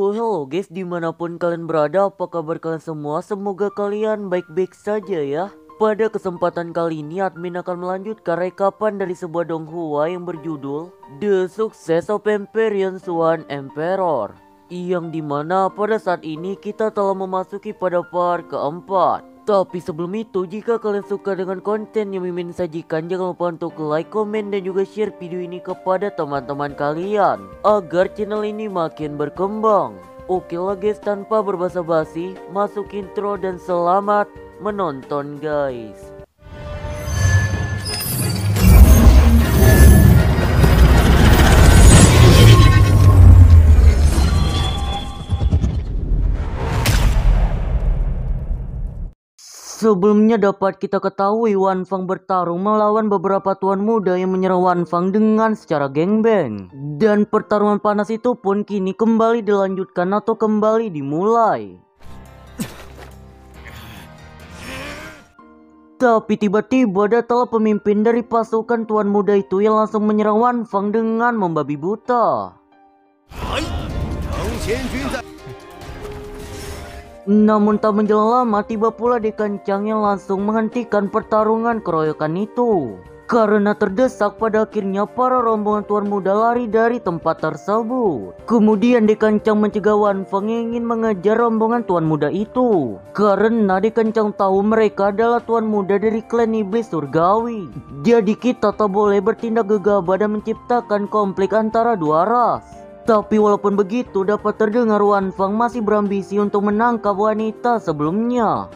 Halo guys, dimanapun kalian berada, apa kabar kalian semua? Semoga kalian baik-baik saja ya. Pada kesempatan kali ini, admin akan melanjutkan rekapan dari sebuah donghua yang berjudul The Success of Empyrean Swan Emperor, yang dimana pada saat ini kita telah memasuki pada part keempat. Tapi sebelum itu, jika kalian suka dengan konten yang Mimin sajikan, jangan lupa untuk like, komen, dan juga share video ini kepada teman-teman kalian agar channel ini makin berkembang. Oke lah guys, tanpa berbasa-basi, masuk intro dan selamat menonton guys. Sebelumnya dapat kita ketahui Wan Fang bertarung melawan beberapa tuan muda yang menyerang Wan Fang dengan secara gengbeng. Dan pertarungan panas itu pun kini kembali dilanjutkan atau kembali dimulai. Tapi tiba-tiba datanglah pemimpin dari pasukan tuan muda itu yang langsung menyerang Wan Fang dengan membabi buta. Namun tak menjelang lama tiba pula Dekan Chang yang langsung menghentikan pertarungan keroyokan itu. Karena terdesak, pada akhirnya para rombongan tuan muda lari dari tempat tersebut. Kemudian Dekan Chang mencegah Wan Fang yang ingin mengejar rombongan tuan muda itu. Karena Dekan Chang tahu mereka adalah tuan muda dari klan iblis surgawi. Jadi kita tak boleh bertindak gegabah dan menciptakan konflik antara dua ras. Tapi walaupun begitu, dapat terdengar Wan Fang masih berambisi untuk menangkap wanita sebelumnya.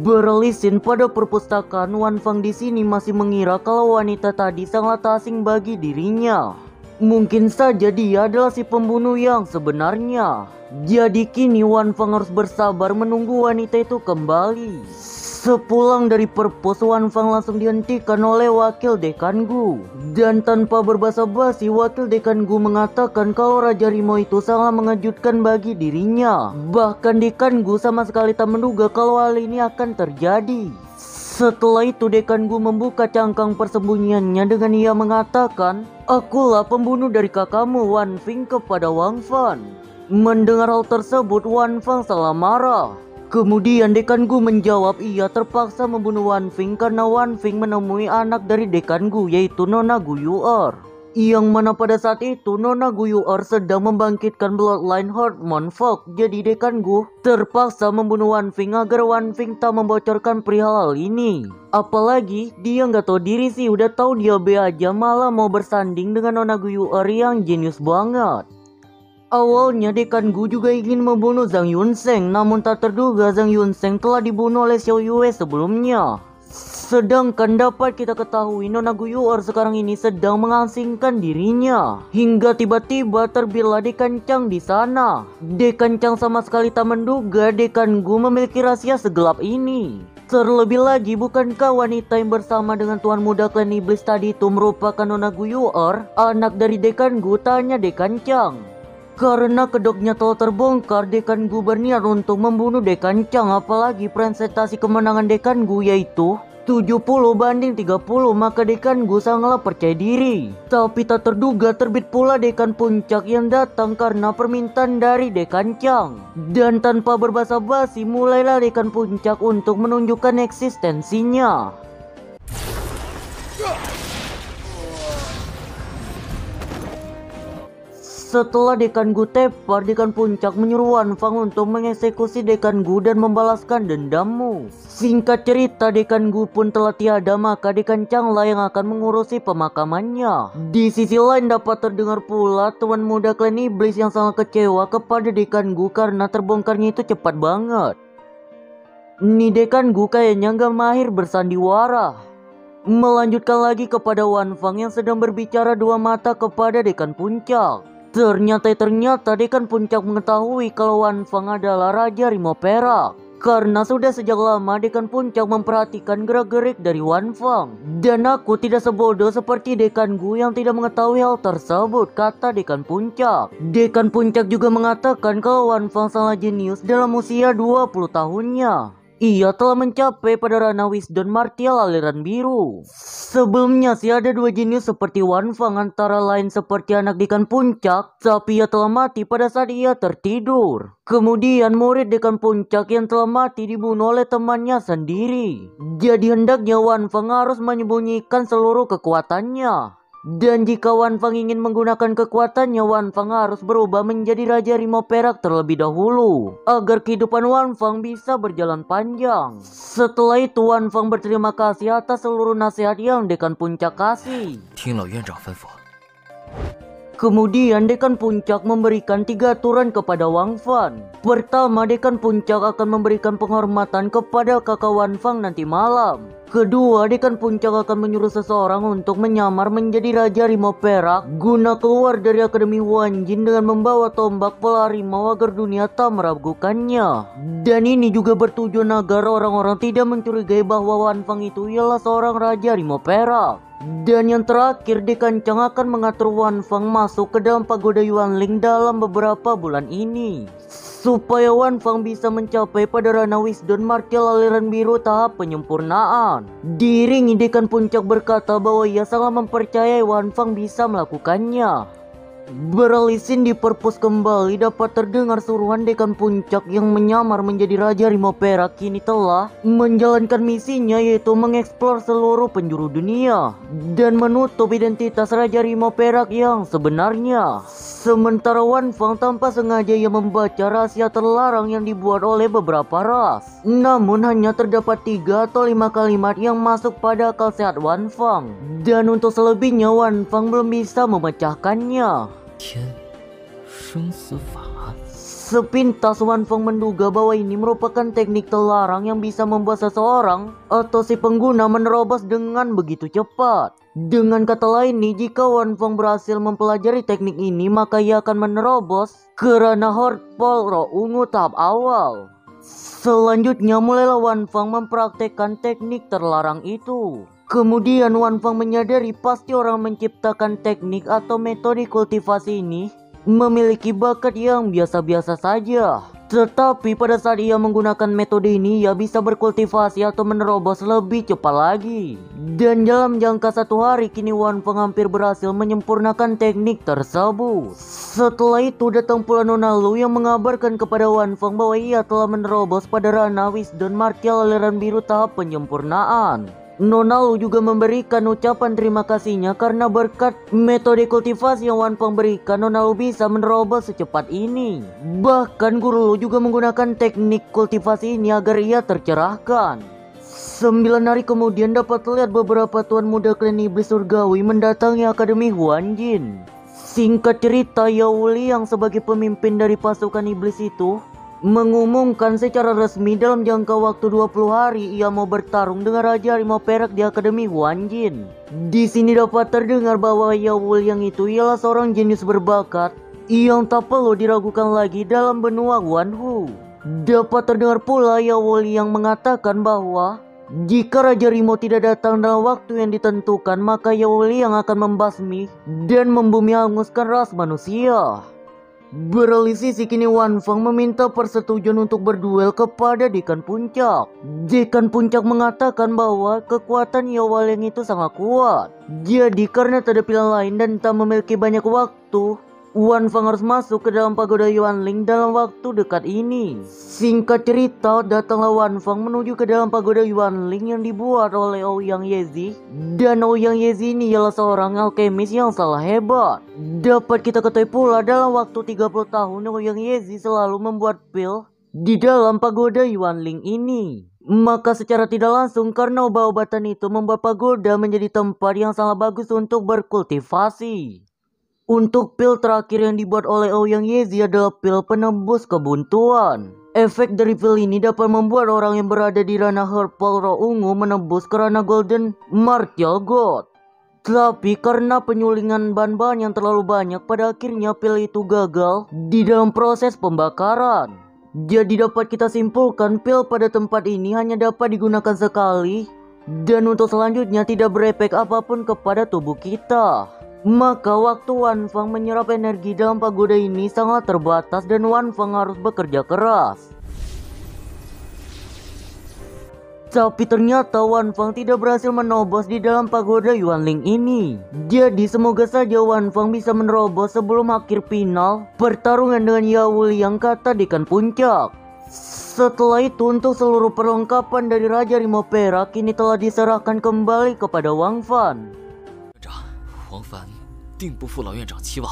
Berlisin pada perpustakaan, Wan Fang di sini masih mengira kalau wanita tadi sangat asing bagi dirinya. Mungkin saja dia adalah si pembunuh yang sebenarnya. Jadi kini Wan Fang harus bersabar menunggu wanita itu kembali. Sepulang dari perpus, Wan Fang langsung dihentikan oleh wakil Dekan Gu. Dan tanpa berbasa-basi, wakil Dekan Gu mengatakan kalau Raja Rimau itu sangat mengejutkan bagi dirinya. Bahkan Dekan Gu sama sekali tak menduga kalau hal ini akan terjadi. Setelah itu Dekan Gu membuka cangkang persembunyiannya dengan ia mengatakan, "Akulah pembunuh dari kakakmu Wan Fing," kepada Wang Fan. Mendengar hal tersebut, Wan Fang salah marah. Kemudian Dekan Gu menjawab ia terpaksa membunuh Wan Fing karena Wan Fing menemui anak dari Dekan Gu, yaitu Nona Guyuer. Yang mana pada saat itu Nona Guyuer sedang membangkitkan bloodline Horde Monfok. Jadi Dekan Gu terpaksa membunuh Wan Fing agar Wan Fing tak membocorkan perihal ini. Apalagi dia nggak tahu diri sih, udah tahu dia be aja malah mau bersanding dengan Nona Guyuer yang jenius banget. Awalnya Dekan Gu juga ingin membunuh Zhang Yunseng, namun tak terduga Zhang Yunseng telah dibunuh oleh Xiao Yue sebelumnya. Sedangkan dapat kita ketahui Nona Guyuer sekarang ini sedang mengasingkan dirinya. Hingga tiba-tiba terbitlah Dekan Chang di sana. Dekan Chang sama sekali tak menduga Dekan Gu memiliki rahasia segelap ini. Terlebih lagi, bukankah wanita yang bersama dengan tuan muda klan iblis tadi itu merupakan Nona Guyuer, anak dari Dekan Gu? Tanya Dekan Chang. Karena kedoknya telah terbongkar, Dekan Gu berniat untuk membunuh Dekan Chang. Apalagi presentasi kemenangan Dekan Gu yaitu 70-30, maka Dekan Gu sangatlah percaya diri. Tapi tak terduga terbit pula Dekan Puncak yang datang karena permintaan dari Dekan Chang. Dan tanpa berbasa-basi mulailah Dekan Puncak untuk menunjukkan eksistensinya. Setelah Dekan Gu tepar, Dekan Puncak menyuruh Wan Fang untuk mengeksekusi Dekan Gu dan membalaskan dendammu. Singkat cerita, Dekan Gu pun telah tiada, maka Dekan Chang lah yang akan mengurusi pemakamannya. Di sisi lain dapat terdengar pula tuan muda klan iblis yang sangat kecewa kepada Dekan Gu karena terbongkarnya itu cepat banget. Nih Dekan Gu kayaknya gak mahir bersandiwara. Melanjutkan lagi kepada Wan Fang yang sedang berbicara dua mata kepada Dekan Puncak. Ternyata Dekan Puncak mengetahui kalau Wan Fang adalah Raja Rimau Perak. Karena sudah sejak lama Dekan Puncak memperhatikan gerak-gerik dari Wan Fang. Dan aku tidak sebodoh seperti Dekan Gu yang tidak mengetahui hal tersebut, kata Dekan Puncak. Dekan Puncak juga mengatakan kalau Wan Fang sangat jenius dalam usia 20 tahunnya. ia telah mencapai pada ranah wisdom martial aliran biru. Sebelumnya sih ada dua jenius seperti Wan Fang, antara lain seperti anak dekan puncak, tapi ia telah mati pada saat ia tertidur. Kemudian murid dekan puncak yang telah mati dibunuh oleh temannya sendiri. Jadi hendaknya Wan Fang harus menyembunyikan seluruh kekuatannya. Dan jika Wan Fang ingin menggunakan kekuatannya, Wan Fang harus berubah menjadi Raja Rimau Perak terlebih dahulu, agar kehidupan Wan Fang bisa berjalan panjang. Setelah itu Wan Fang berterima kasih atas seluruh nasihat yang dekan puncak kasih. 听了院长吩咐。 Kemudian dekan puncak memberikan 3 aturan kepada Wang Fan. Pertama, dekan puncak akan memberikan penghormatan kepada kakak Wan Fang nanti malam. Kedua, dekan puncak akan menyuruh seseorang untuk menyamar menjadi Raja Rimau Perak guna keluar dari Akademi Huan Jin dengan membawa tombak pola harimau agar dunia tak meragukannya. Dan ini juga bertujuan agar orang-orang tidak mencurigai bahwa Wan Fang itu ialah seorang Raja Rimau Perak. Dan yang terakhir, dekan Chang akan mengatur Wan Fang masuk ke dalam pagoda Yuanling dalam beberapa bulan ini, supaya Wan Fang bisa mencapai pada ranah wisdom martial aliran biru tahap penyempurnaan. Diiringi dekan puncak berkata bahwa ia sangat mempercayai Wan Fang bisa melakukannya. Beralih scene di perpus kembali, dapat terdengar suruhan dekan puncak yang menyamar menjadi Raja Rimau Perak kini telah menjalankan misinya, yaitu mengeksplor seluruh penjuru dunia dan menutup identitas Raja Rimau Perak yang sebenarnya. Sementara Wan Fang tanpa sengaja ia membaca rahasia terlarang yang dibuat oleh beberapa ras. Namun hanya terdapat 3 atau 5 kalimat yang masuk pada akal sehat Wan Fang. Dan untuk selebihnya Wan Fang belum bisa memecahkannya. 天生死法。 Sepintas Wan Fang menduga bahwa ini merupakan teknik terlarang yang bisa membuat seseorang atau si pengguna menerobos dengan begitu cepat. Dengan kata lain nih, jika Wan Fang berhasil mempelajari teknik ini, maka ia akan menerobos ke ranah Horde Pol Roh Ungu tahap awal. Selanjutnya mulailah Wan Fang mempraktekkan teknik terlarang itu. Kemudian Wan Fang menyadari pasti orang menciptakan teknik atau metode kultivasi ini memiliki bakat yang biasa-biasa saja. Tetapi pada saat ia menggunakan metode ini, ia bisa berkultivasi atau menerobos lebih cepat lagi. Dan dalam jangka 1 hari kini Wan Fang hampir berhasil menyempurnakan teknik tersebut. Setelah itu datang pula Nona Lu yang mengabarkan kepada Wan Fang bahwa ia telah menerobos pada ranah wisdom martial aliran biru tahap penyempurnaan. Nona Lu juga memberikan ucapan terima kasihnya karena berkat metode kultivasi yang Wan Fang berikan, Nona Lu bisa menerobos secepat ini. Bahkan Guru Lu juga menggunakan teknik kultivasi ini agar ia tercerahkan. 9 hari kemudian dapat terlihat beberapa tuan muda klan iblis surgawi mendatangi Akademi Huan Jin. Singkat cerita, Yao Li yang sebagai pemimpin dari pasukan iblis itu mengumumkan secara resmi dalam jangka waktu 20 hari ia mau bertarung dengan Raja Rimau Perak di Akademi Huan Jin. Di sini dapat terdengar bahwa Yao Li yang itu ialah seorang jenius berbakat yang tak perlu diragukan lagi dalam benua Guanhu. Dapat terdengar pula Yao Li yang mengatakan bahwa jika Raja Rimau tidak datang dalam waktu yang ditentukan, maka Yao Li yang akan membasmi dan membumi hanguskan ras manusia. Beralih sisi kini Wan Fang meminta persetujuan untuk berduel kepada Dekan Puncak. Dekan Puncak mengatakan bahwa kekuatan Yao Li itu sangat kuat. Jadi karena tak ada pilihan lain dan tak memiliki banyak waktu, Wan Fang harus masuk ke dalam pagoda Yuanling dalam waktu dekat ini. Singkat cerita, datanglah Wan Fang menuju ke dalam pagoda Yuanling yang dibuat oleh Ouyang Yezi. Dan Ouyang Yezi ini ialah seorang alkemis yang sangat hebat. Dapat kita ketahui pula dalam waktu 30 tahun Ouyang Yezi selalu membuat pil di dalam pagoda Yuanling ini. Maka secara tidak langsung karena obat-obatan itu membuat pagoda menjadi tempat yang sangat bagus untuk berkultivasi. Untuk pil terakhir yang dibuat oleh Ouyang Yezi adalah pil penembus kebuntuan. Efek dari pil ini dapat membuat orang yang berada di ranah Pol Roh Ungu menembus ke ranah Golden Martial God. Tapi karena penyulingan bahan-bahan yang terlalu banyak, pada akhirnya pil itu gagal di dalam proses pembakaran. Jadi dapat kita simpulkan pil pada tempat ini hanya dapat digunakan sekali dan untuk selanjutnya tidak berefek apapun kepada tubuh kita. Maka waktu Wan Fang menyerap energi dalam pagoda ini sangat terbatas dan Wan Fang harus bekerja keras. Tapi ternyata Wan Fang tidak berhasil menobos di dalam pagoda Yuanling ini. Jadi semoga saja Wan Fang bisa menerobos sebelum akhir final pertarungan dengan Yao Liang kata Dekan Puncak. Setelah itu untuk seluruh perlengkapan dari Raja Rimau Perak kini telah diserahkan kembali kepada Wang Fan. 院长，黄凡定不负老院长期望。